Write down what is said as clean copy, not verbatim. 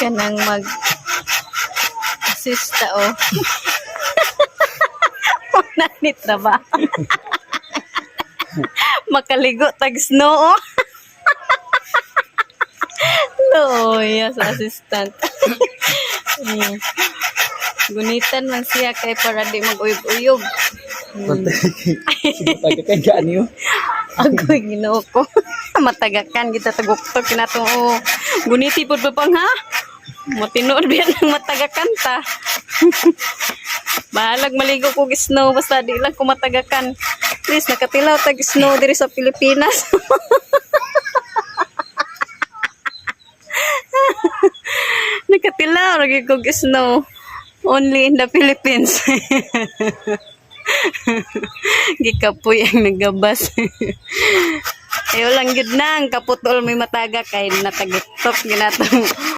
Kanang mag-assista o. Wala ni trabaho. Makaligo tag snow o. Loya sa assistant. Gunitan man siya kay para di mag-uyog-uyog. Matagakan ka niyo. Agoy ginoo ko. Matagakan kita taguktok kinatong o. Guniti pud pa pang ha. Matinood biyan ng matagakan ta. Bahalag maligo ko snow basta di lang ko matagakan. Please nakatilaw tag snow diri sa Pilipinas. Nakatilaw lagi ko snow. Only in the Philippines. Gikapoy ang nagabas. Ayo lang gid nang kaputol may mataga kay natagiktok ginatong